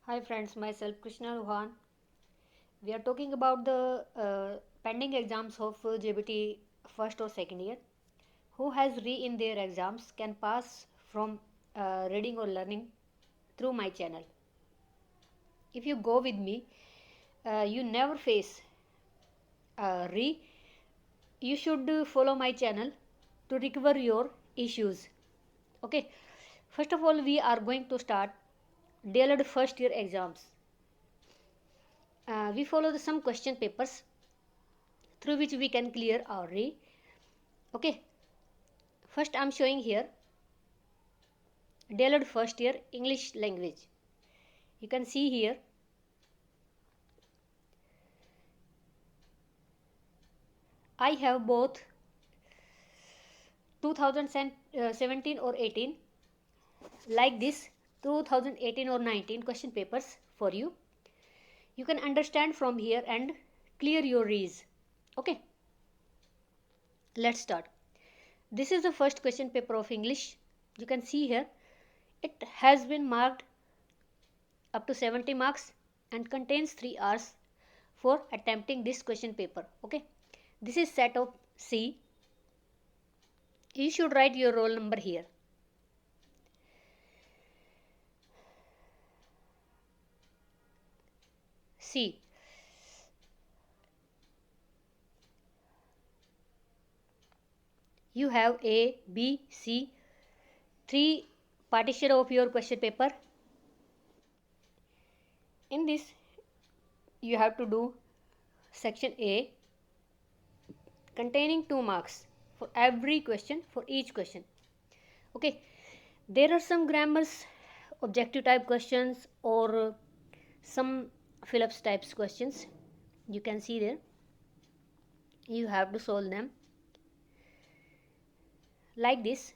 Hi friends, myself Krishna Ruhan. We are talking about the pending exams of JBT first or second year. Who has re in their exams can pass from reading or learning through my channel. If you go with me, you never face re. You should follow my channel to recover your issues. Okay. First of all, we are going to start DLED first year exams. We follow some question papers through which we can clear our re. Okay, first I'm showing here DLED first year English language. You can see here I have both 2017 or 18 like this 2018 or 19 question papers for you. You can understand from here and clear your re's. Okay, let's start. This is the first question paper of English. You can see here it has been marked up to 70 marks and contains 3 hours for attempting this question paper. Okay, this is set of C. You should write your roll number here. C. You have A, B, C, 3 partition of your question paper. In this you have to do section A containing 2 marks for every question, for each question. Okay, there are some grammars, objective type questions or some Phillips types questions. You can see there. You have to solve them like this.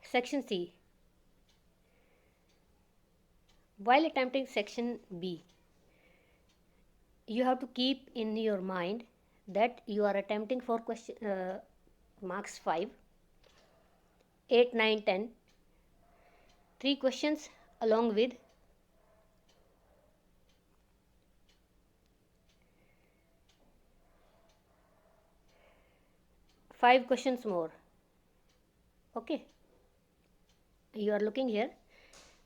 Section C. While attempting section B, you have to keep in your mind that you are attempting for question marks 5, 8, 9, 10, 3 questions along with five questions more. Okay, you are looking here,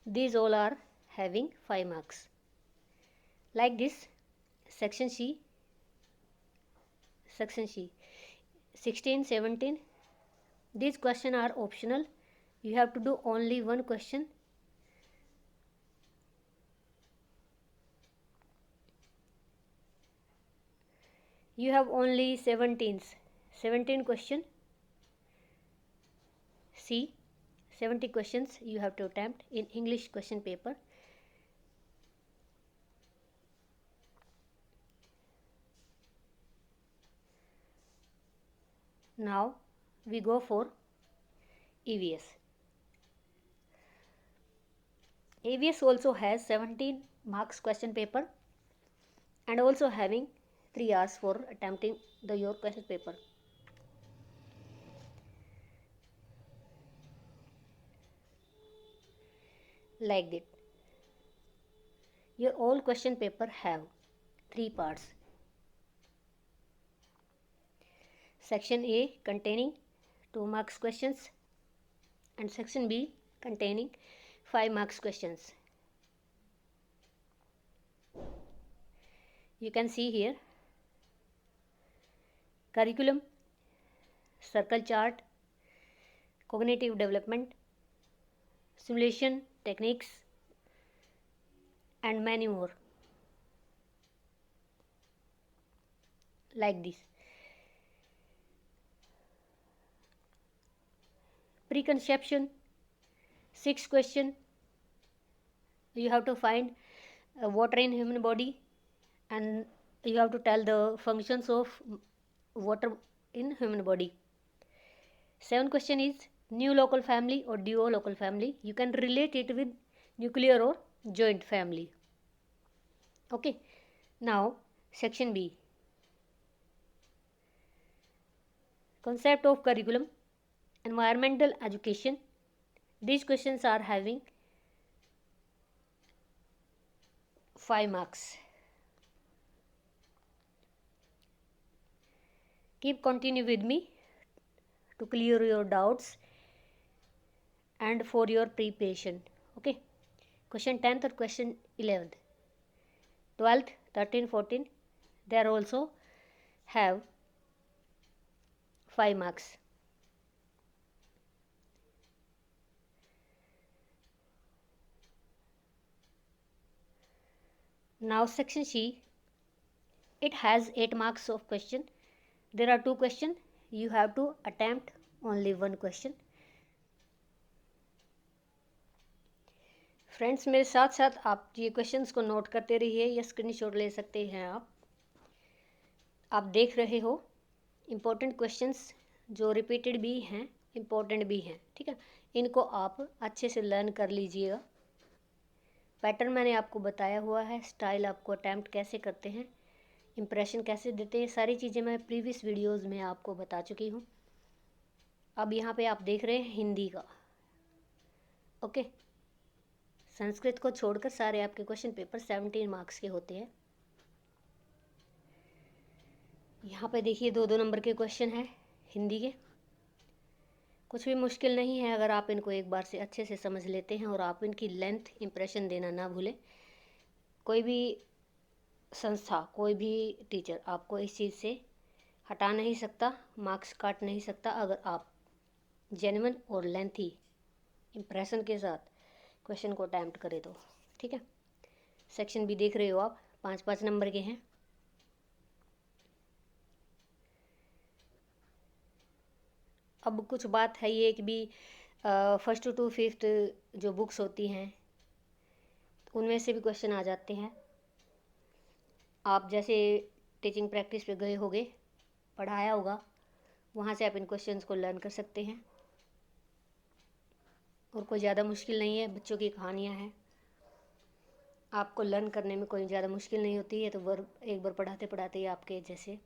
these all are having 5 marks like this. Section C, 16, 17, these questions are optional. You have to do only one question. You have only 17 question. C, 70 questions you have to attempt in English question paper. Now we go for EVS. EVS also has 17 marks question paper and also having 3 hours for attempting your question paper. Like that. Your all question paper have 3 parts. Section A containing 2 marks questions and section B containing 5 marks questions. You can see here curriculum, circle chart, cognitive development, simulation techniques and many more like this. Preconception, 6 question. You have to find water in human body and you have to tell the functions of water in human body. 7 question is new local family or duo local family. You can relate it with nuclear or joint family. Okay, now section B, concept of curriculum, environmental education. These questions are having 5 marks. Keep continue with me to clear your doubts and for your preparation. Okay. Question 10th or question 11th, 12th, 13, 14, they are also have 5 marks. Now section C, it has 8 marks of question. There are 2 questions. You have to attempt only 1 question. Friends, मेरे साथ साथ आप ये questions को note करते रहिए या screenshot ले सकते हैं। आप देख रहे हो इम्पोर्टेंट क्वेश्चंस जो रिपीटेड भी हैं, इम्पोर्टेंट भी हैं, ठीक है। इनको आप अच्छे से लर्न कर लीजिएगा। पैटर्न मैंने आपको बताया हुआ है, स्टाइल आपको अटैम्प्ट कैसे करते हैं, इम्प्रेशन कैसे देते हैं, सारी चीज़ें मैं प्रीवियस वीडियोज़ में आपको बता चुकी हूँ। अब यहाँ पे आप देख रहे हैं हिंदी का। ओके, संस्कृत को छोड़कर सारे आपके क्वेश्चन पेपर 17 मार्क्स के होते हैं। यहाँ पे देखिए 2-2 नंबर के क्वेश्चन हैं हिंदी के। कुछ भी मुश्किल नहीं है अगर आप इनको एक बार से अच्छे से समझ लेते हैं और आप इनकी लेंथ इम्प्रेशन देना ना भूलें। कोई भी संस्था, कोई भी टीचर आपको इस चीज़ से हटा नहीं सकता, मार्क्स काट नहीं सकता अगर आप जेन्युइन और लेंथी इम्प्रेशन के साथ क्वेश्चन को अटैम्प्ट करें तो, ठीक है। सेक्शन भी देख रहे हो आप, 5-5 नंबर के हैं। अब कुछ बात है ये कि भी 1st to 5th जो बुक्स होती हैं उनमें से भी क्वेश्चन आ जाते हैं। आप जैसे टीचिंग प्रैक्टिस पे गए होगे, पढ़ाया होगा, वहाँ से आप इन क्वेश्चंस को लर्न कर सकते हैं और कोई ज़्यादा मुश्किल नहीं है। बच्चों की कहानियाँ हैं, आपको लर्न करने में कोई ज़्यादा मुश्किल नहीं होती है। तो एक बार पढ़ाते पढ़ाते ही आपके जैसे।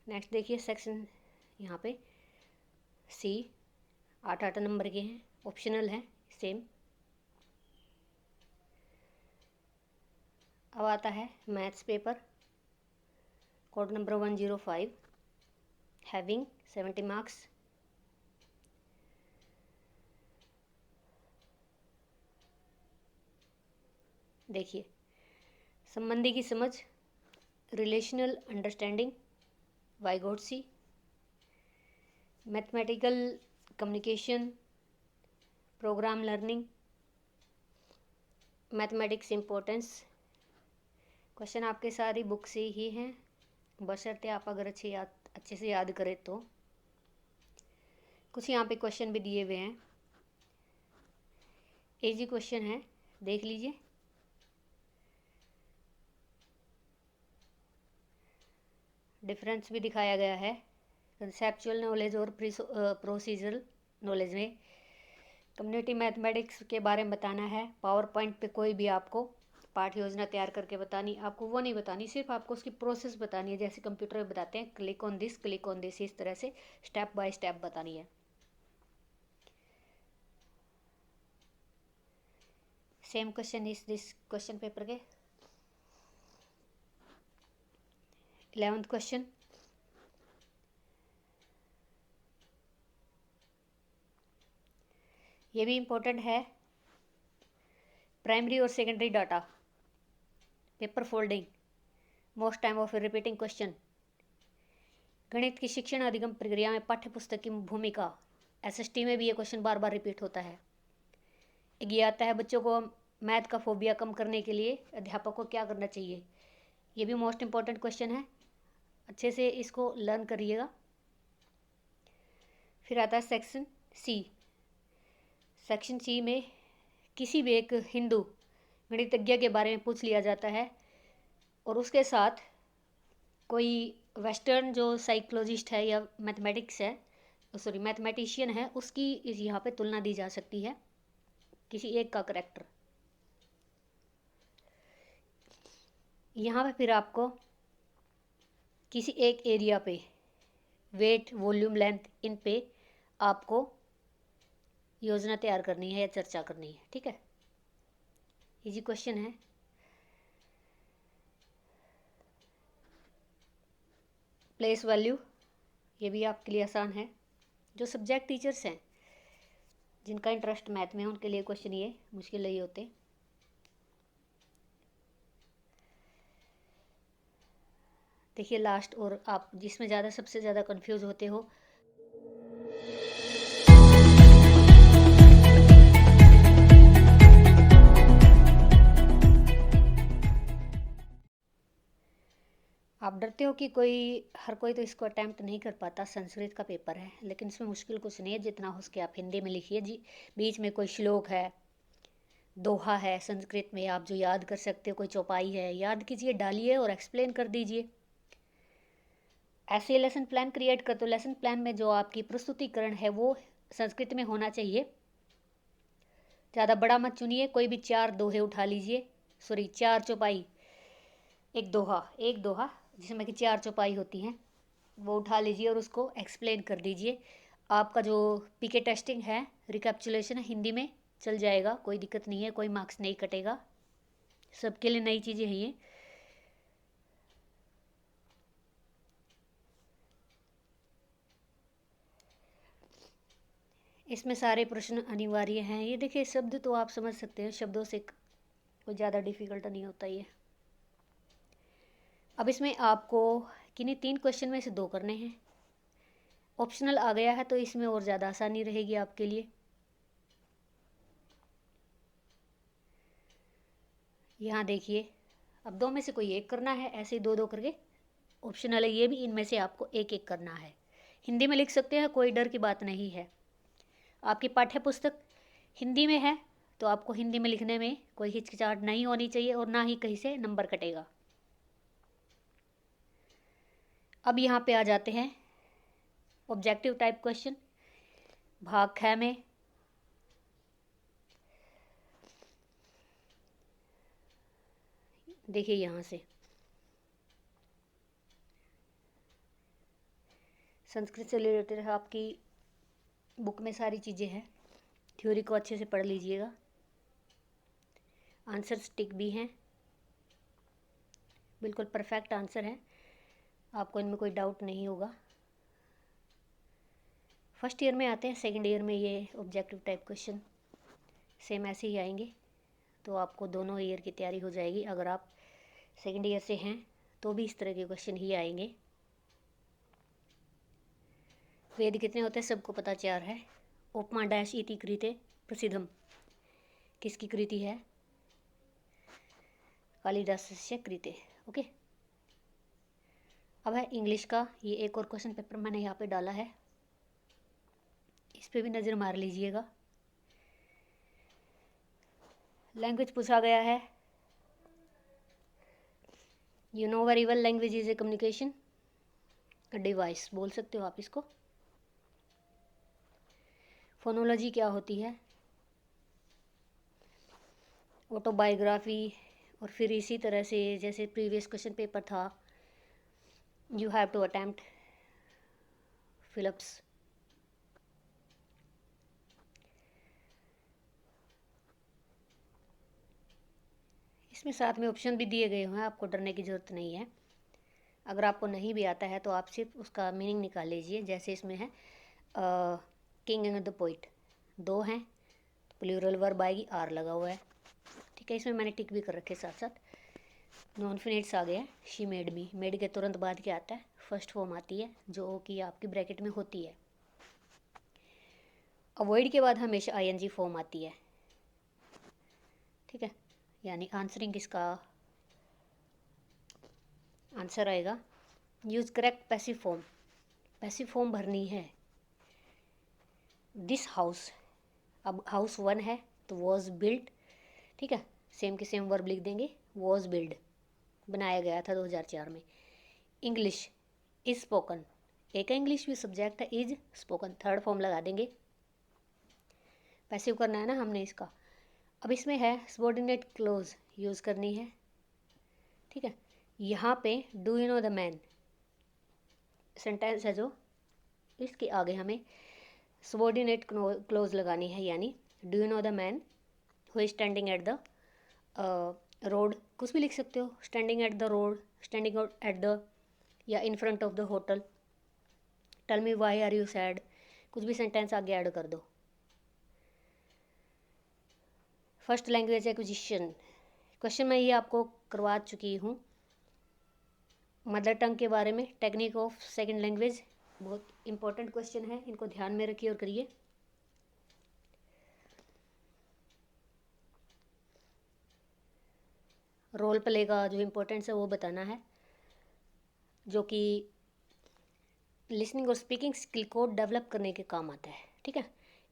नेक्स्ट देखिए सेक्शन यहाँ पे सी, 8-8 नंबर के हैं, ऑप्शनल हैं सेम। अब आता है maths paper, code number 105, having 70 marks. देखिए, संबंधी की समझ, relational understanding, Vygotsky, mathematical communication, program learning, mathematics importance. Question आपके सारी बुक से ही हैं, बशर्ते आप अगर अच्छे से याद करें तो। कुछ यहाँ पे क्वेश्चन भी दिए हुए हैं, इजी क्वेश्चन है, देख लीजिए। डिफरेंस भी दिखाया गया है कंसेप्चुअल नॉलेज और प्रोसीजरल नॉलेज में। कम्युनिटी मैथमेटिक्स के बारे में बताना है। पावर पॉइंट पे कोई भी आपको पाठ योजना तैयार करके बतानी, आपको वो नहीं बतानी, सिर्फ आपको उसकी प्रोसेस बतानी है। जैसे कंप्यूटर में बताते हैं क्लिक ऑन दिस, इस तरह से स्टेप बाय स्टेप बतानी है। सेम क्वेश्चन इस दिस क्वेश्चन पेपर के 11th क्वेश्चन। ये भी इम्पोर्टेंट है। प्राइमरी और secondary data, paper folding, most time of repeating question, गणित की शिक्षण अधिगम प्रक्रिया में पाठ्य पुस्तक की भूमिका। एसएसटी में भी ये क्वेश्चन बार बार रिपीट होता है। ये आता है बच्चों को मैथ का फोबिया कम करने के लिए अध्यापक को क्या करना चाहिए। ये भी मोस्ट इम्पॉर्टेंट क्वेश्चन है, अच्छे से इसको लर्न करिएगा। फिर आता है सेक्शन सी। सेक्शन सी में किसी भी एक हिंदू गणितज्ञ के बारे में पूछ लिया जाता है और उसके साथ कोई वेस्टर्न जो साइकोलॉजिस्ट है या मैथमेटिशियन है, उसकी यहाँ पे तुलना दी जा सकती है, किसी एक का करेक्टर। यहाँ पे फिर आपको किसी एक एरिया पे वेट, वॉल्यूम, लेंथ, इन पे आपको योजना तैयार करनी है या चर्चा करनी है। ठीक है, इजी क्वेश्चन है। प्लेस वैल्यू, ये भी आपके लिए आसान है। जो सब्जेक्ट टीचर्स हैं, जिनका इंटरेस्ट मैथ में है, उनके लिए क्वेश्चन ये मुश्किल नहीं होते। देखिए लास्ट, और आप जिसमें ज़्यादा सबसे ज़्यादा कंफ्यूज होते हो, आप डरते हो कि हर कोई तो इसको अटैम्प्ट नहीं कर पाता। संस्कृत का पेपर है, लेकिन इसमें मुश्किल कुछ नहीं है। जितना हो सके आप हिंदी में लिखिए जी। बीच में कोई श्लोक है, दोहा है संस्कृत में, आप जो याद कर सकते हो, कोई चौपाई है, याद कीजिए, डालिए और एक्सप्लेन कर दीजिए। ऐसे लेसन प्लान क्रिएट कर दो। लेसन प्लान में जो आपकी प्रस्तुतिकरण है वो संस्कृत में होना चाहिए। ज़्यादा बड़ा मत चुनिए, कोई भी 4 दोहे उठा लीजिए, 4 चौपाई, एक दोहा जिसमें कि 4 चौपाई होती हैं, वो उठा लीजिए और उसको एक्सप्लेन कर दीजिए। आपका जो पीके टेस्टिंग है, रिकैप्चुलेशन है, हिंदी में चल जाएगा, कोई दिक्कत नहीं है, कोई मार्क्स नहीं कटेगा, सबके लिए नई चीज़ें हैं ये। इसमें सारे प्रश्न अनिवार्य हैं। ये देखिए शब्द तो आप समझ सकते हैं, शब्दों से कोई ज़्यादा डिफ़िकल्ट नहीं होता ये। अब इसमें आपको किन्हीं 3 क्वेश्चन में से 2 करने हैं। ऑप्शनल आ गया है तो इसमें और ज़्यादा आसानी रहेगी आपके लिए। यहाँ देखिए, अब 2 में से कोई एक करना है, ऐसे ही 2-2 करके। ऑप्शनल है ये भी, इनमें से आपको एक एक करना है। हिंदी में लिख सकते हैं, कोई डर की बात नहीं है। आपकी पाठ्य पुस्तक हिंदी में है तो आपको हिंदी में लिखने में कोई हिचकिचाहट नहीं होनी चाहिए, और ना ही कहीं से नंबर कटेगा। अब यहाँ पे आ जाते हैं ऑब्जेक्टिव टाइप क्वेश्चन, भाग ख में। देखिए यहाँ से संस्कृत से रिलेटेड है, आपकी बुक में सारी चीज़ें हैं, थ्योरी को अच्छे से पढ़ लीजिएगा। आंसर टिक भी हैं, बिल्कुल परफेक्ट आंसर है, आपको इनमें कोई डाउट नहीं होगा। फर्स्ट ईयर में आते हैं, सेकंड ईयर में ये ऑब्जेक्टिव टाइप क्वेश्चन सेम ऐसे ही आएंगे, तो आपको दोनों ईयर की तैयारी हो जाएगी। अगर आप सेकंड ईयर से हैं तो भी इस तरह के क्वेश्चन ही आएंगे। वेद कितने होते हैं सबको पता, 4 है। उपमा डैश इति कृते प्रसिद्धम, किसकी कृति है? कालिदासस्य कृते। ओके, अब है इंग्लिश का ये एक और क्वेश्चन पेपर मैंने यहाँ पे डाला है, इस पे भी नज़र मार लीजिएगा। लैंग्वेज पूछा गया है, you know very well language is a communication device, बोल सकते हो आप इसको। फोनोलॉजी क्या होती है? ऑटोबायोग्राफी। और फिर इसी तरह से जैसे प्रीवियस क्वेश्चन पेपर था, you have to attempt Philips. इसमें साथ में ऑप्शन भी दिए गए हैं, आपको डरने की ज़रूरत नहीं है। अगर आपको नहीं भी आता है तो आप सिर्फ उसका मीनिंग निकाल लीजिए। जैसे इसमें है किंग एंड द पोइट, 2 हैं, प्लूरल वर्ब आएगी, आर लगा हुआ है। ठीक है, इसमें मैंने टिक भी कर रखे साथ साथ। नॉन फिनिट्स आ गया, शी मेड मी। मेड के तुरंत बाद क्या आता है? फर्स्ट फॉर्म आती है, जो कि आपकी ब्रैकेट में होती है। अवॉइड के बाद हमेशा आईएनजी फॉर्म आती है। ठीक है, यानी आंसरिंग इसका आंसर आएगा। Use correct passive form, passive form भरनी है। दिस हाउस, अब हाउस 1 है तो वॉज बिल्ट। ठीक है, सेम के सेम वर्ब लिख देंगे, वॉज बिल्ड, बनाया गया था 2004 में। इंग्लिश इज स्पोकन, एक इंग्लिश भी सब्जेक्ट है, इज स्पोकन, थर्ड फॉर्म लगा देंगे। पैसिव करना है ना हमने इसका। अब इसमें है सबॉर्डिनेट क्लोज यूज़ करनी है। ठीक है, यहाँ पे do you know the man sentence है जो इसके आगे हमें सबॉर्डिनेट क्लोज लगानी है, यानी do you know the man who is standing at the road, कुछ भी लिख सकते हो, standing at the road, standing at the, या in front of the hotel, tell me why are you sad, कुछ भी सेंटेंस आगे ऐड कर दो। फर्स्ट लैंग्वेज एक्विजिशन क्वेश्चन मैं ये आपको करवा चुकी हूँ मदर टंग के बारे में, टेक्निक ऑफ सेकंड लैंग्वेज, बहुत इंपॉर्टेंट क्वेश्चन है, इनको ध्यान में रखिए और करिए। रोल प्ले का जो इम्पोर्टेंस है वो बताना है, जो कि लिसनिंग और स्पीकिंग स्किल को डेवलप करने के काम आता है। ठीक है,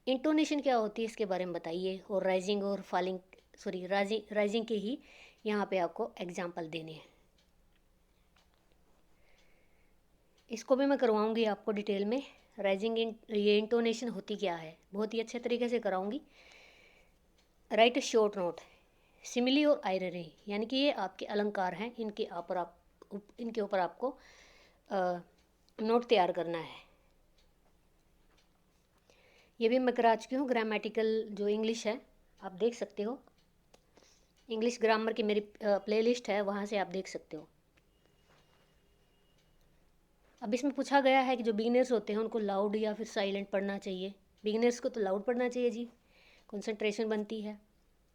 इंटोनेशन क्या होती है इसके बारे में बताइए, और राइजिंग और फॉलिंग, सॉरी राइजिंग के ही यहाँ पे आपको एग्जाम्पल देने हैं। इसको भी मैं करवाऊँगी आपको डिटेल में, राइजिंग ये इंटोनेशन होती क्या है, बहुत ही अच्छे तरीके से कराऊँगी। Write a short note, simile और आयरनी, यानी कि ये आपके अलंकार हैं, इनके ऊपर आपको नोट तैयार करना है। ये भी मैं करा चुकी हूँ। ग्रामेटिकल जो इंग्लिश है आप देख सकते हो, इंग्लिश ग्रामर की मेरी प्लेलिस्ट है, वहाँ से आप देख सकते हो। अब इसमें पूछा गया है कि जो बिगिनर्स होते हैं उनको लाउड या फिर साइलेंट पढ़ना चाहिए। बिगिनर्स को तो लाउड पढ़ना चाहिए जी, कंसंट्रेशन बनती है।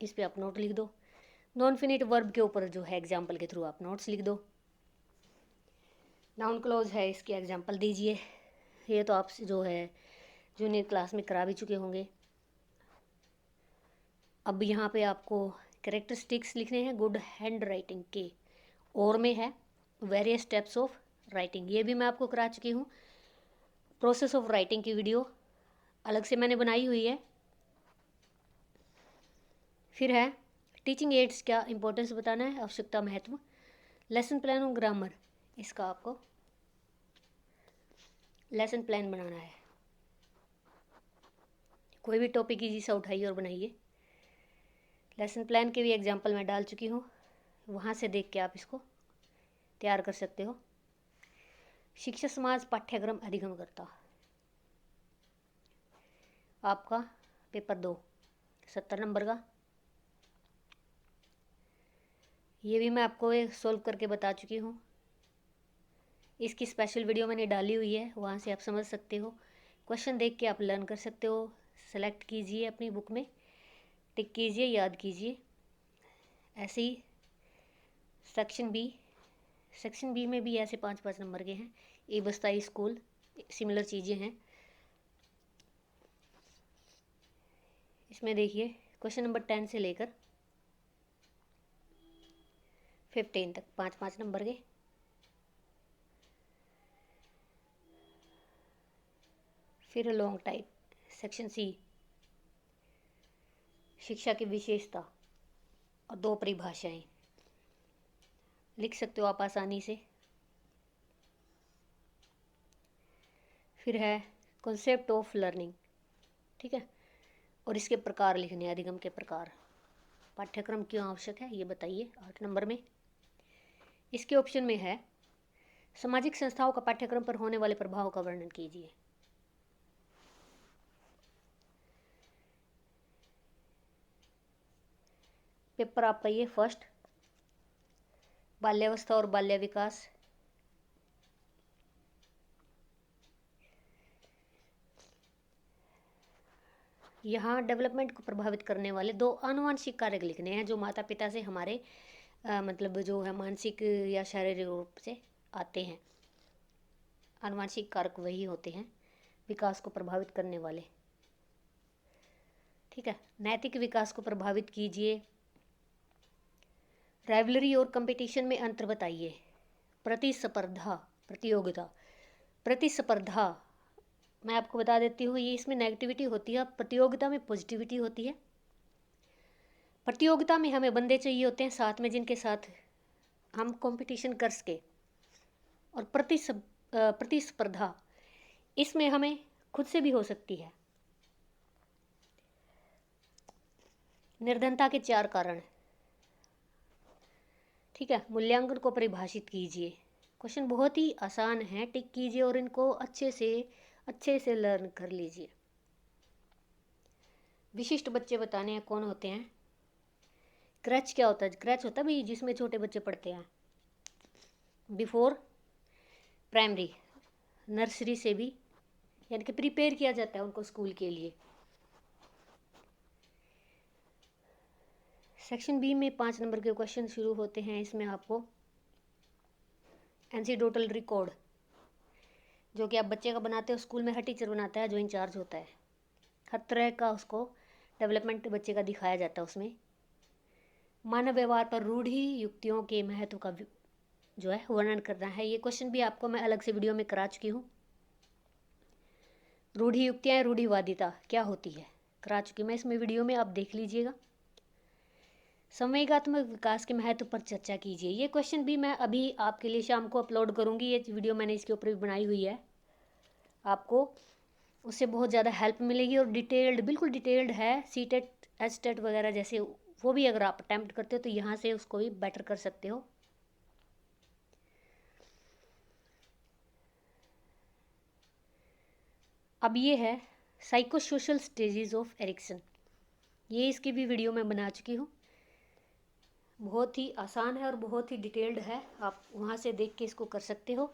इस पर आप नोट लिख दो। नॉन फिनिट वर्ब के ऊपर जो है एग्जाम्पल के थ्रू आप नोट्स लिख दो। नाउन क्लोज है, इसके एग्जाम्पल दीजिए। ये तो आप जो है जूनियर क्लास में करा भी चुके होंगे। अब यहाँ पे आपको कैरेक्टरिस्टिक्स लिखने हैं गुड हैंड राइटिंग के, और में है वेरियस स्टेप्स ऑफ राइटिंग, ये भी मैं आपको करा चुकी हूँ। प्रोसेस ऑफ राइटिंग की वीडियो अलग से मैंने बनाई हुई है। फिर है टीचिंग एड्स, क्या इंपॉर्टेंस बताना है, आवश्यकता महत्व। लेसन प्लान और ग्रामर, इसका आपको लेसन प्लान बनाना है। कोई भी टॉपिक इजी सा उठाइए और बनाइए। लेसन प्लान के भी एग्जांपल मैं डाल चुकी हूँ, वहाँ से देख के आप इसको तैयार कर सकते हो। शिक्षा समाज पाठ्यक्रम अधिगमकर्ता, आपका पेपर 2 70 नंबर का, ये भी मैं आपको सोल्व करके बता चुकी हूँ। इसकी स्पेशल वीडियो मैंने डाली हुई है, वहाँ से आप समझ सकते हो। क्वेश्चन देख के आप लर्न कर सकते हो। सेलेक्ट कीजिए अपनी बुक में, टिक कीजिए, याद कीजिए। ऐसे ही सेक्शन बी में भी ऐसे 5-5 नंबर के हैं। ए बस्ताई स्कूल, सिमिलर चीज़ें हैं। इसमें देखिए क्वेश्चन नंबर 10 से लेकर 15 तक 5-5 नंबर के। फिर लॉन्ग टाइप, सेक्शन सी, शिक्षा की विशेषता और 2 परिभाषाएं लिख सकते हो आप आसानी से। फिर है कॉन्सेप्ट ऑफ लर्निंग, ठीक है, और इसके प्रकार लिखने, अधिगम के प्रकार। पाठ्यक्रम क्यों आवश्यक है ये बताइए 8 नंबर में। इसके ऑप्शन में है सामाजिक संस्थाओं का पाठ्यक्रम पर होने वाले प्रभाव का वर्णन कीजिए। पेपर आपका ये फर्स्ट, बाल्यावस्था और बाल्य विकास। यहाँ डेवलपमेंट को प्रभावित करने वाले 2 आनुवंशिक कारक लिखने हैं जो माता पिता से हमारे मतलब जो है मानसिक या शारीरिक रूप से आते हैं। आनुवंशिक कारक वही होते हैं विकास को प्रभावित करने वाले। ठीक है, नैतिक विकास को प्रभावित कीजिए। राइवलरी और कंपटीशन में अंतर बताइए। प्रतिस्पर्धा, प्रतियोगिता, प्रतिस्पर्धा मैं आपको बता देती हूँ, ये इसमें नेगेटिविटी होती है, प्रतियोगिता में पॉजिटिविटी होती है। प्रतियोगिता में हमें बंदे चाहिए होते हैं साथ में जिनके साथ हम कंपटीशन कर सके, और प्रतिस्पर्धा इसमें हमें खुद से भी हो सकती है। निर्धनता के 4 कारण, ठीक है। मूल्यांकन को परिभाषित कीजिए। क्वेश्चन बहुत ही आसान है, टिक कीजिए और इनको अच्छे से अच्छे से लर्न कर लीजिए। विशिष्ट बच्चे बताने हैं कौन होते हैं। क्रच क्या होता है? क्रच होता है भाई जिसमें छोटे बच्चे पढ़ते हैं, बिफोर प्राइमरी, नर्सरी से भी, यानी कि प्रिपेयर किया जाता है उनको स्कूल के लिए। सेक्शन बी में 5 नंबर के क्वेश्चन शुरू होते हैं। इसमें आपको एंसीडोटल रिकॉर्ड, जो कि आप बच्चे का बनाते हो, स्कूल में हर टीचर बनाता है जो इंचार्ज होता है। हर तरह का उसको डेवलपमेंट बच्चे का दिखाया जाता है उसमें। मानव व्यवहार पर रूढ़ि युक्तियों के महत्व का जो है वर्णन करना है। ये क्वेश्चन भी आपको मैं अलग से वीडियो में करा चुकी हूँ। रूढ़ि युक्तियाँ, रूढ़िवादिता क्या होती है, करा चुकी मैं इसमें वीडियो में, आप देख लीजिएगा। संवेगात्मक विकास के महत्व पर चर्चा कीजिए। ये क्वेश्चन भी मैं अभी आपके लिए शाम को अपलोड करूँगी। ये वीडियो मैंने इसके ऊपर भी बनाई हुई है, आपको उससे बहुत ज़्यादा हेल्प मिलेगी और डिटेल्ड, बिल्कुल डिटेल्ड है। सीटेट, एचटेट वगैरह जैसे, वो भी अगर आप अटैम्प्ट करते हो तो यहाँ से उसको भी बेटर कर सकते हो। अब ये है psycho social stages of Erikson. ये इसकी भी वीडियो मैं बना चुकी हूँ। बहुत ही आसान है और बहुत ही डिटेल्ड है, आप वहाँ से देख के इसको कर सकते हो।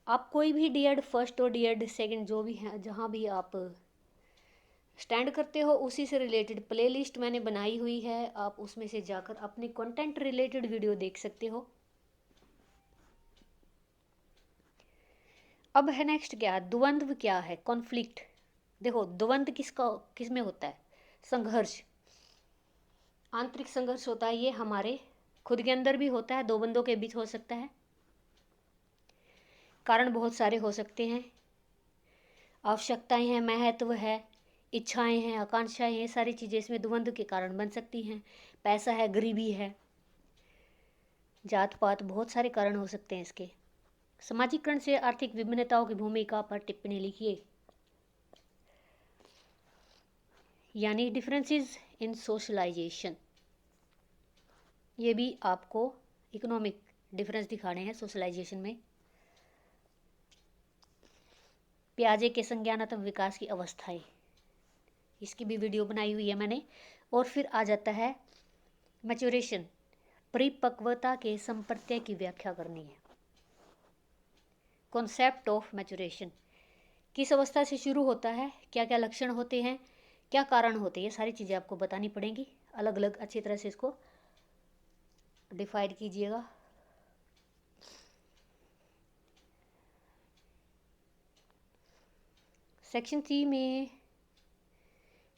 आप कोई भी डीएड फर्स्ट और डीएड सेकंड जो भी है, जहाँ भी आप स्टैंड करते हो, उसी से रिलेटेड प्लेलिस्ट मैंने बनाई हुई है। आप उसमें से जाकर अपने कंटेंट रिलेटेड वीडियो देख सकते हो। अब है नेक्स्ट क्या है, द्वंद्व क्या है, कॉन्फ्लिक्ट। देखो द्वंद्व किस में होता है? संघर्ष, आंतरिक संघर्ष होता है। ये हमारे खुद के अंदर भी होता है, दो बंदों के बीच हो सकता है। कारण बहुत सारे हो सकते हैं, आवश्यकताएं हैं, महत्व है, इच्छाएं हैं, आकांक्षाएं हैं, सारी चीज़ें इसमें द्वंद्व के कारण बन सकती हैं। पैसा है, गरीबी है, जात पात, बहुत सारे कारण हो सकते हैं इसके। समाजीकरण से आर्थिक विभिन्नताओं की भूमिका पर टिप्पणी लिखिए, यानी डिफरेंसेस इन सोशलाइजेशन। ये भी आपको इकोनॉमिक डिफरेंस दिखाने हैं सोशलाइजेशन में। पियाजे के संज्ञानात्मक विकास की अवस्थाएं, इसकी भी वीडियो बनाई हुई है मैंने। और फिर आ जाता है मैच्योरेशन, परिपक्वता के संप्रत्यय की व्याख्या करनी है। कॉन्सेप्ट ऑफ मैच्योरेशन, किस अवस्था से शुरू होता है, क्या क्या लक्षण होते हैं, क्या कारण होते हैं, ये सारी चीज़ें आपको बतानी पड़ेंगी अलग अलग, अच्छी तरह से इसको डिफाइड कीजिएगा। सेक्शन 3 में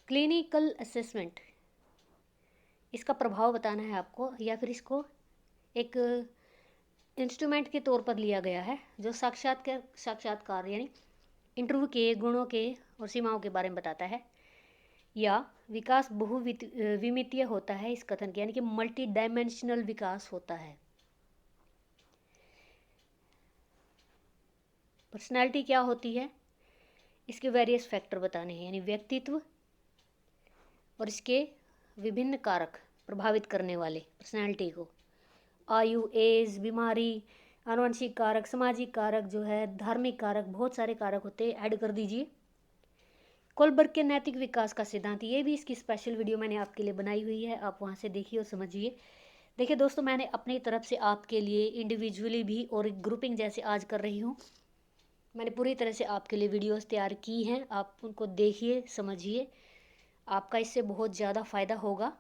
क्लिनिकल असेसमेंट, इसका प्रभाव बताना है आपको, या फिर इसको एक इंस्ट्रूमेंट के तौर पर लिया गया है जो साक्षात्कार यानी इंटरव्यू के गुणों के और सीमाओं के बारे में बताता है। या विकास बहुविमितीय होता है इस कथन के, यानी कि मल्टी डायमेंशनल विकास होता है। पर्सनैलिटी क्या होती है, इसके वेरियस फैक्टर बताने हैं, यानी व्यक्तित्व और इसके विभिन्न कारक प्रभावित करने वाले पर्सनैलिटी को। आयु, एज, बीमारी, आनुवंशिक कारक, सामाजिक कारक जो है, धार्मिक कारक, बहुत सारे कारक होते हैं, ऐड कर दीजिए। कोलबर्ग के नैतिक विकास का सिद्धांत, ये भी इसकी स्पेशल वीडियो मैंने आपके लिए बनाई हुई है, आप वहाँ से देखिए और समझिए। देखिए दोस्तों, मैंने अपनी तरफ से आपके लिए इंडिविजुअली भी और एक ग्रुपिंग जैसे आज कर रही हूँ, मैंने पूरी तरह से आपके लिए वीडियोस तैयार की हैं। आप उनको देखिए, समझिए, आपका इससे बहुत ज़्यादा फ़ायदा होगा।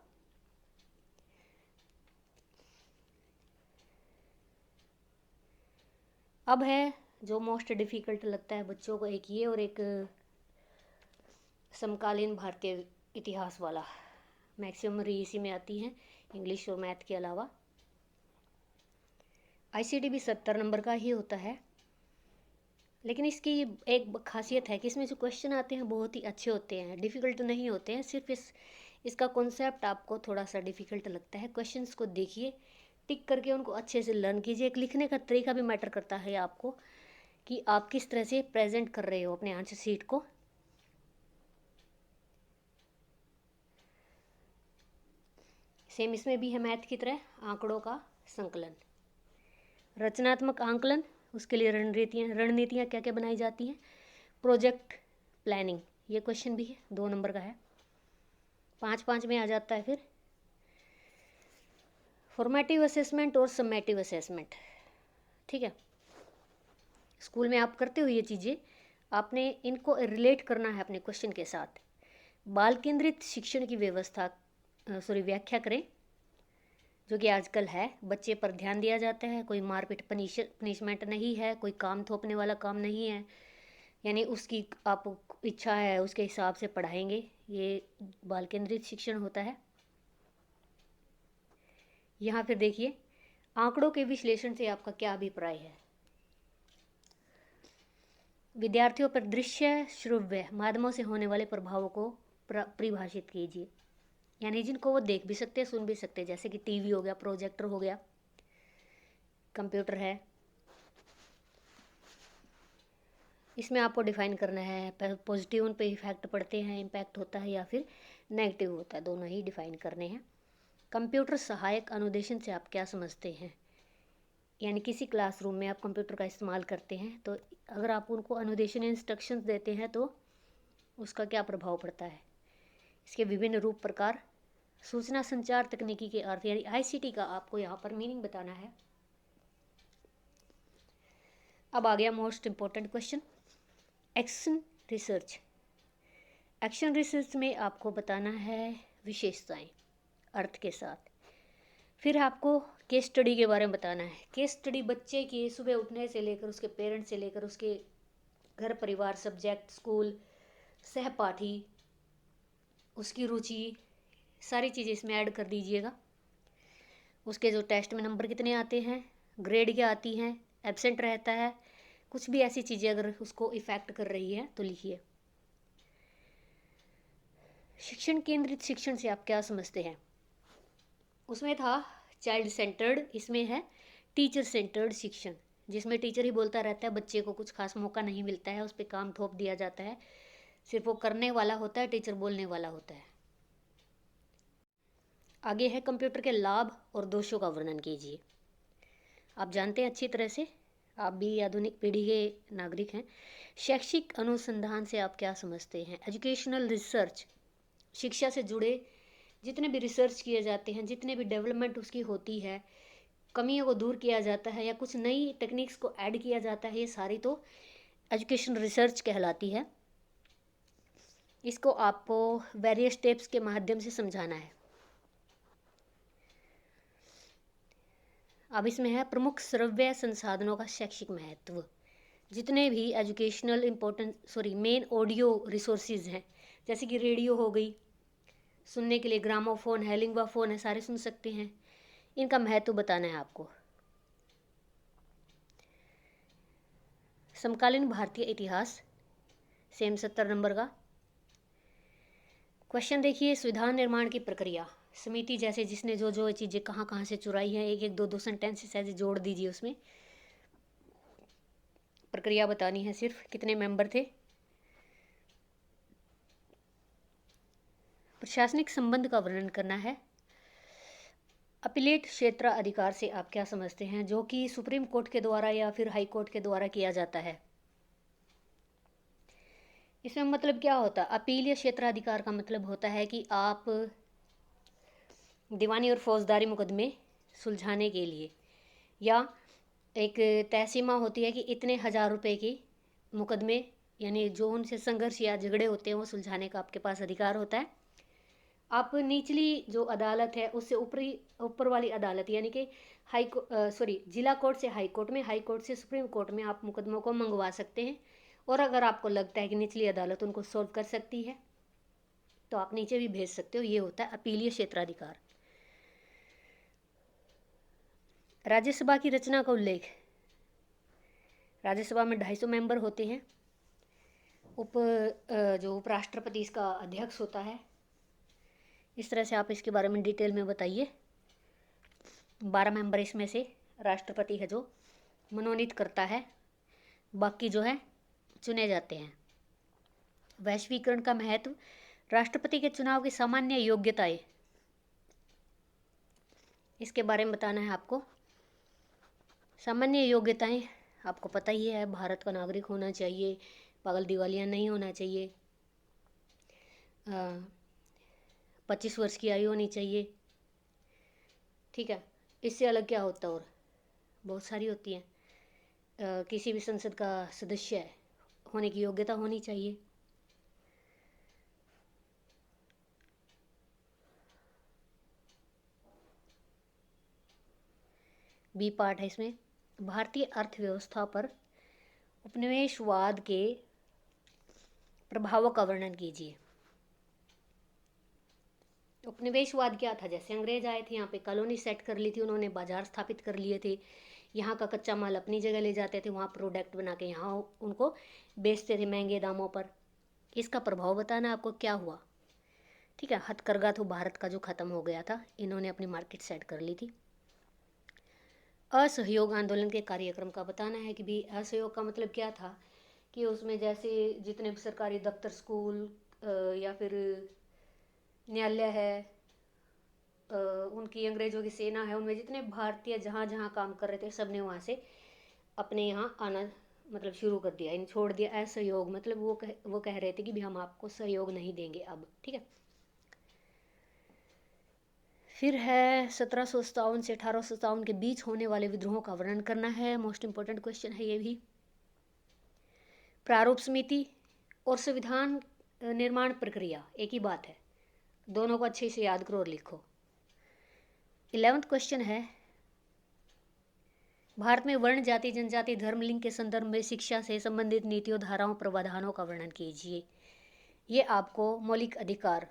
अब है जो मोस्ट डिफ़िकल्ट लगता है बच्चों को, एक ये और एक समकालीन भारतीय इतिहास वाला। मैक्सिमम इसी में आती हैं, इंग्लिश और मैथ के अलावा। आईसीटी भी 70 नंबर का ही होता है, लेकिन इसकी एक खासियत है कि इसमें जो क्वेश्चन आते हैं बहुत ही अच्छे होते हैं, डिफ़िकल्ट नहीं होते हैं। सिर्फ इसका कॉन्सेप्ट आपको थोड़ा सा डिफ़िकल्ट लगता है। क्वेश्चंस को देखिए, टिक करके उनको अच्छे से लर्न कीजिए। एक लिखने का तरीका भी मैटर करता है आपको, कि आप किस तरह से प्रेजेंट कर रहे हो अपने आंसर शीट को। सेम इसमें भी है मैथ की तरह आंकड़ों का संकलन, रचनात्मक आंकलन उसके लिए रणनीतियाँ क्या क्या बनाई जाती हैं। प्रोजेक्ट प्लानिंग, ये क्वेश्चन भी है, 2 नंबर का है, 5-5 में आ जाता है। फिर फॉर्मेटिव असेसमेंट और समेटिव असेसमेंट, ठीक है, स्कूल में आप करते हो ये चीज़ें, आपने इनको रिलेट करना है अपने क्वेश्चन के साथ। बाल केंद्रित शिक्षण की व्याख्या करें, जो कि आजकल है। बच्चे पर ध्यान दिया जाता है, कोई मारपीट पनिशमेंट नहीं है, कोई काम थोपने वाला काम नहीं है, यानी उसकी आप इच्छा है उसके हिसाब से पढ़ाएंगे, ये बाल केंद्रित शिक्षण होता है। यहाँ फिर देखिए, आंकड़ों के विश्लेषण से आपका क्या अभिप्राय है। विद्यार्थियों पर दृश्य श्रव्य माध्यमों से होने वाले प्रभावों को परिभाषित कीजिए, यानी जिनको वो देख भी सकते हैं, सुन भी सकते हैं, जैसे कि टीवी हो गया, प्रोजेक्टर हो गया, कंप्यूटर है। इसमें आपको डिफाइन करना है पॉजिटिव उन पे इफेक्ट पड़ते हैं, इम्पैक्ट होता है, या फिर नेगेटिव होता है, दोनों ही डिफाइन करने हैं। कंप्यूटर सहायक अनुदेशन से आप क्या समझते हैं, यानी किसी क्लासरूम में आप कंप्यूटर का इस्तेमाल करते हैं, तो अगर आप उनको अनुदेशन इंस्ट्रक्शंस देते हैं तो उसका क्या प्रभाव पड़ता है। इसके विभिन्न रूप प्रकार, सूचना संचार तकनीकी के अर्थ, यानी आईसीटी का आपको यहाँ पर मीनिंग बताना है। अब आ गया most important question, action research. Action research में आपको बताना है विशेषताएं अर्थ के साथ। फिर आपको केस स्टडी के बारे में बताना है। केस स्टडी बच्चे की सुबह उठने से लेकर उसके पेरेंट्स से लेकर उसके घर परिवार, सब्जेक्ट, स्कूल, सहपाठी, उसकी रुचि, सारी चीज़ें इसमें ऐड कर दीजिएगा। उसके जो टेस्ट में नंबर कितने आते हैं, ग्रेड क्या आती हैं, एब्सेंट रहता है, कुछ भी ऐसी चीज़ें अगर उसको इफ़ेक्ट कर रही है तो लिखिए। शिक्षण केंद्रित शिक्षण से आप क्या समझते हैं। उसमें था चाइल्ड सेंटर्ड, इसमें है टीचर सेंटर्ड शिक्षण, जिसमें टीचर ही बोलता रहता है, बच्चे को कुछ खास मौका नहीं मिलता है, उस पर काम थोप दिया जाता है, सिर्फ वो करने वाला होता है, टीचर बोलने वाला होता है। आगे है कंप्यूटर के लाभ और दोषों का वर्णन कीजिए। आप जानते हैं अच्छी तरह से, आप भी आधुनिक पीढ़ी के नागरिक हैं। शैक्षिक अनुसंधान से आप क्या समझते हैं। एजुकेशनल रिसर्च, शिक्षा से जुड़े जितने भी रिसर्च किए जाते हैं, जितने भी डेवलपमेंट उसकी होती है, कमियों को दूर किया जाता है या कुछ नई टेक्निक्स को ऐड किया जाता है, ये सारी तो एजुकेशन रिसर्च कहलाती है। इसको आपको वेरियस स्टेप्स के माध्यम से समझाना है। अब इसमें है प्रमुख श्रव्य संसाधनों का शैक्षिक महत्व। जितने भी एजुकेशनल मेन ऑडियो रिसोर्सेज हैं, जैसे कि रेडियो हो गई, सुनने के लिए ग्रामोफोन है, लिंग्वाफोन है, सारे सुन सकते हैं, इनका महत्व बताना है आपको। समकालीन भारतीय इतिहास, सेम 70 नंबर का क्वेश्चन। देखिए, संविधान निर्माण की प्रक्रिया, समिति जैसे जिसने जो जो चीज़ें कहाँ कहाँ से चुराई हैं, एक एक दो दो सेंटेंसेस ऐसे जोड़ दीजिए, उसमें प्रक्रिया बतानी है, सिर्फ कितने मेंबर थे। प्रशासनिक संबंध का वर्णन करना है। अपीलेट क्षेत्र अधिकार से आप क्या समझते हैं, जो कि सुप्रीम कोर्ट के द्वारा या फिर हाई कोर्ट के द्वारा किया जाता है। इसमें मतलब क्या होता है, अपीलीय क्षेत्राधिकार का मतलब होता है कि आप दीवानी और फौजदारी मुकदमे सुलझाने के लिए, या एक तय सीमा होती है कि इतने हज़ार रुपए के मुकदमे, यानी जो उनसे संघर्ष या झगड़े होते हैं वो सुलझाने का आपके पास अधिकार होता है। आप निचली जो अदालत है उससे ऊपर वाली अदालत, यानी कि जिला कोर्ट से हाई कोर्ट में, हाई कोर्ट से सुप्रीम कोर्ट में आप मुकदमों को मंगवा सकते हैं। और अगर आपको लगता है कि निचली अदालत उनको सॉल्व कर सकती है तो आप नीचे भी भेज सकते हो। ये होता है अपीलीय क्षेत्राधिकार। राज्यसभा की रचना का उल्लेख। राज्यसभा में 250 मेंबर होते हैं। जो उपराष्ट्रपति इसका अध्यक्ष होता है। इस तरह से आप इसके बारे में डिटेल में बताइए। 12 मेंबर इसमें से राष्ट्रपति है जो मनोनीत करता है, बाकी जो है चुने जाते हैं। वैश्वीकरण का महत्व, राष्ट्रपति के चुनाव की सामान्य योग्यताएं, इसके बारे में बताना है आपको। सामान्य योग्यताएं आपको पता ही है, भारत का नागरिक होना चाहिए, पागल दिवालिया नहीं होना चाहिए, 25 वर्ष की आयु होनी चाहिए। ठीक है, इससे अलग क्या होता है? और बहुत सारी होती हैं। किसी भी संसद का सदस्य होने की योग्यता होनी चाहिए। बी पार्ट है इसमें, भारतीय अर्थव्यवस्था पर उपनिवेशवाद के प्रभावों का वर्णन कीजिए। उपनिवेशवाद क्या था? जैसे अंग्रेज आए थे, यहाँ पे कॉलोनी सेट कर ली थी उन्होंने, बाजार स्थापित कर लिए थे, यहाँ का कच्चा माल अपनी जगह ले जाते थे, वहाँ प्रोडक्ट बना के यहाँ उनको बेचते थे महंगे दामों पर। इसका प्रभाव बताना आपको क्या हुआ। ठीक है, हथकरघा तो भारत का जो ख़त्म हो गया था, इन्होंने अपनी मार्केट सेट कर ली थी। असहयोग आंदोलन के कार्यक्रम का बताना है कि भी असहयोग का मतलब क्या था, कि उसमें जैसे जितने भी सरकारी दफ्तर, स्कूल या फिर न्यायालय है, उनकी अंग्रेज़ों की सेना है, उनमें जितने भारतीय जहाँ जहाँ काम कर रहे थे सब ने वहाँ से अपने यहाँ आना मतलब शुरू कर दिया, इन छोड़ दिया। असहयोग मतलब वो कह रहे थे कि भी हम आपको सहयोग नहीं देंगे अब। ठीक है, फिर है 1757 से 1857 के बीच होने वाले विद्रोहों का वर्णन करना है। मोस्ट इंपॉर्टेंट क्वेश्चन है ये भी। प्रारूप समिति और संविधान निर्माण प्रक्रिया एक ही बात है, दोनों को अच्छे से याद करो और लिखो। 11वां क्वेश्चन है, भारत में वर्ण, जाति, जनजाति, धर्म, लिंग के संदर्भ में शिक्षा से संबंधित नीतियों, धाराओं, प्रावधानों का वर्णन कीजिए। ये आपको मौलिक अधिकार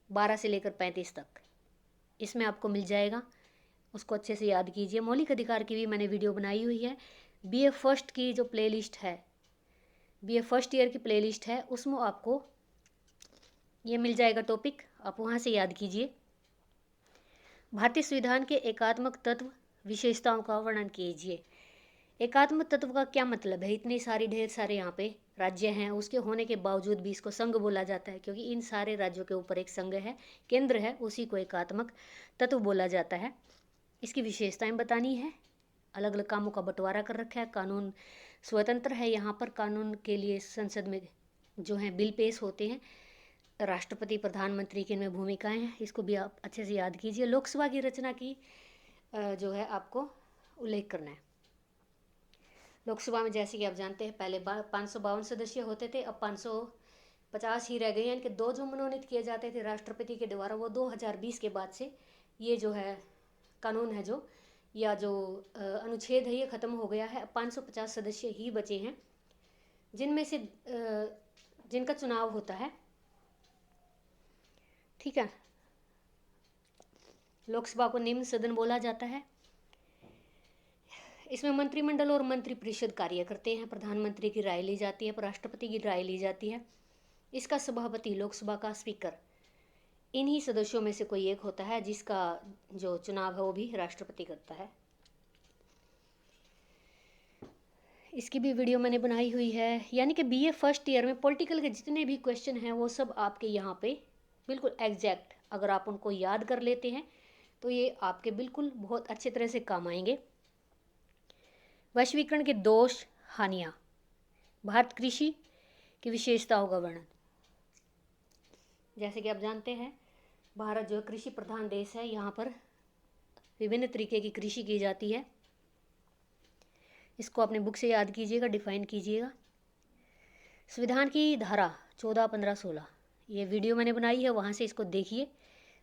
12 से लेकर 35 तक इसमें आपको मिल जाएगा, उसको अच्छे से याद कीजिए। मौलिक अधिकार की भी मैंने वीडियो बनाई हुई है। बीए फर्स्ट की जो प्लेलिस्ट है, बीए फर्स्ट ईयर की प्लेलिस्ट है, उसमें आपको ये मिल जाएगा टॉपिक, आप वहाँ से याद कीजिए। भारतीय संविधान के एकात्मक तत्व, विशेषताओं का वर्णन कीजिए। एकात्मक तत्व का क्या मतलब है? इतने सारे ढेर सारे यहाँ पे राज्य हैं, उसके होने के बावजूद भी इसको संघ बोला जाता है, क्योंकि इन सारे राज्यों के ऊपर एक संघ है, केंद्र है, उसी को एकात्मक तत्व बोला जाता है। इसकी विशेषताएं बतानी है। अलग अलग कामों का बंटवारा कर रखा है, कानून स्वतंत्र है यहाँ पर, कानून के लिए संसद में जो है बिल पेश होते हैं, राष्ट्रपति, प्रधानमंत्री की इनमें भूमिकाएं हैं, इसको भी आप अच्छे से याद कीजिए। लोकसभा की रचना की जो है आपको उल्लेख करना है। लोकसभा में जैसे कि आप जानते हैं पहले 552 सदस्य होते थे, अब 550 ही रह गए, यानी कि 2 जो मनोनीत किए जाते थे राष्ट्रपति के द्वारा, वो 2020 के बाद से ये जो है कानून है जो, या जो अनुच्छेद है, ये ख़त्म हो गया है। अब 550 सदस्य ही बचे हैं, जिनमें से जिनका चुनाव होता है। ठीक है, लोकसभा को निम्न सदन बोला जाता है। इसमें मंत्रिमंडल और मंत्रिपरिषद कार्य करते हैं, प्रधानमंत्री की राय ली जाती है, राष्ट्रपति की राय ली जाती है। इसका सभापति, लोकसभा का स्पीकर, इन्हीं सदस्यों में से कोई एक होता है, जिसका जो चुनाव है वो भी राष्ट्रपति करता है। इसकी भी वीडियो मैंने बनाई हुई है। यानी कि बीए फर्स्ट ईयर में पॉलिटिकल के जितने भी क्वेश्चन हैं वो सब आपके यहाँ पे बिल्कुल एग्जैक्ट, अगर आप उनको याद कर लेते हैं तो ये आपके बिल्कुल बहुत अच्छे तरह से काम आएंगे। वैश्वीकरण के दोष, हानियाँ, भारत कृषि की विशेषताओं का वर्णन। जैसे कि आप जानते हैं भारत जो कृषि प्रधान देश है, यहाँ पर विभिन्न तरीके की कृषि की जाती है। इसको अपने बुक से याद कीजिएगा, डिफाइन कीजिएगा। संविधान की धारा 14, 15, 16, ये वीडियो मैंने बनाई है, वहाँ से इसको देखिए,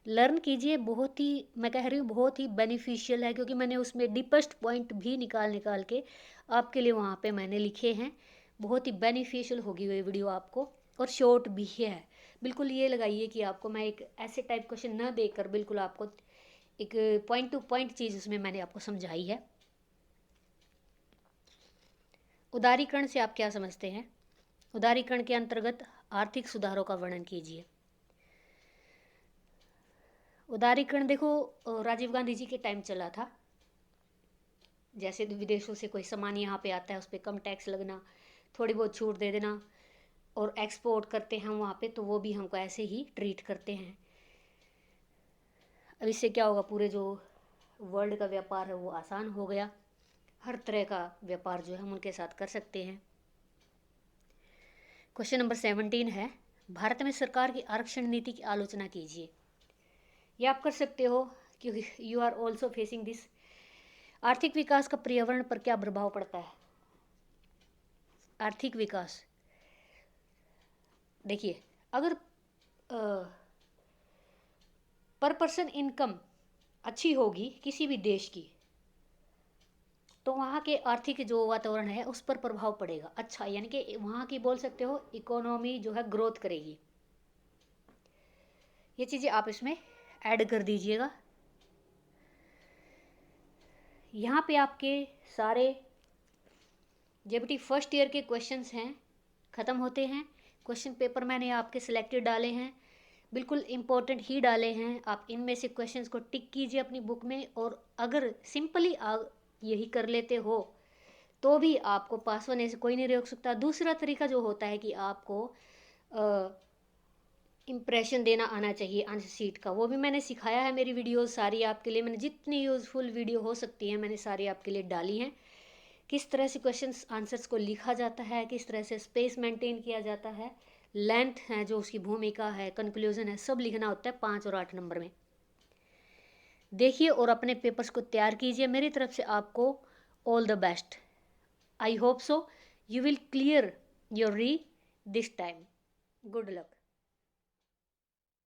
लर्न कीजिए। बहुत ही, मैं कह रही हूँ बहुत ही बेनिफिशियल है, क्योंकि मैंने उसमें डीपेस्ट पॉइंट भी निकाल के आपके लिए वहाँ पे मैंने लिखे हैं। बहुत ही बेनिफिशियल होगी वो वीडियो आपको, और शॉर्ट भी है। बिल्कुल ये लगाइए कि आपको मैं एक ऐसे टाइप क्वेश्चन न देकर बिल्कुल आपको एक पॉइंट टू पॉइंट चीज़ उसमें मैंने आपको समझाई है। उदारीकरण से आप क्या समझते हैं? उदारीकरण के अंतर्गत आर्थिक सुधारों का वर्णन कीजिए। उदारीकरण देखो, राजीव गांधी जी के टाइम चला था। जैसे विदेशों से कोई सामान यहाँ पे आता है, उस पर कम टैक्स लगना, थोड़ी बहुत छूट दे देना, और एक्सपोर्ट करते हैं वहाँ पे, तो वो भी हमको ऐसे ही ट्रीट करते हैं। अब इससे क्या होगा, पूरे जो वर्ल्ड का व्यापार है वो आसान हो गया। हर तरह का व्यापार जो है हम उनके साथ कर सकते हैं। क्वेश्चन नंबर 17 है, भारत में सरकार की आरक्षण नीति की आलोचना कीजिए। ये आप कर सकते हो क्योंकि you are also facing this. आर्थिक विकास का पर्यावरण पर क्या प्रभाव पड़ता है? आर्थिक विकास, देखिए, अगर पर पर्सन इनकम अच्छी होगी किसी भी देश की, तो वहाँ के आर्थिक जो वातावरण है उस पर प्रभाव पड़ेगा अच्छा, यानी कि वहाँ की बोल सकते हो इकोनॉमी जो है ग्रोथ करेगी। ये चीज़ें आप इसमें ऐड कर दीजिएगा। यहाँ पे आपके सारे जेबीटी फर्स्ट ईयर के क्वेश्चंस हैं, ख़त्म होते हैं। क्वेश्चन पेपर मैंने आपके सिलेक्टेड डाले हैं, बिल्कुल इम्पोर्टेंट ही डाले हैं। आप इनमें से क्वेश्चंस को टिक कीजिए अपनी बुक में, और अगर सिंपली यही कर लेते हो तो भी आपको पास होने से कोई नहीं रोक सकता। दूसरा तरीका जो होता है कि आपको इम्प्रेशन देना आना चाहिए आंसर शीट का, वो भी मैंने सिखाया है। मेरी वीडियोस सारी आपके लिए, मैंने जितनी यूज़फुल वीडियो हो सकती है मैंने सारी आपके लिए डाली हैं। किस तरह से क्वेश्चंस आंसर्स को लिखा जाता है, किस तरह से स्पेस मेंटेन किया जाता है, लेंथ है जो उसकी भूमिका है, कंक्लूजन है, सब लिखना होता है 5 और 8 नंबर में। देखिए और अपने पेपर्स को तैयार कीजिए। मेरी तरफ से आपको all the best. I hope so. You will clear your re this time. Good luck.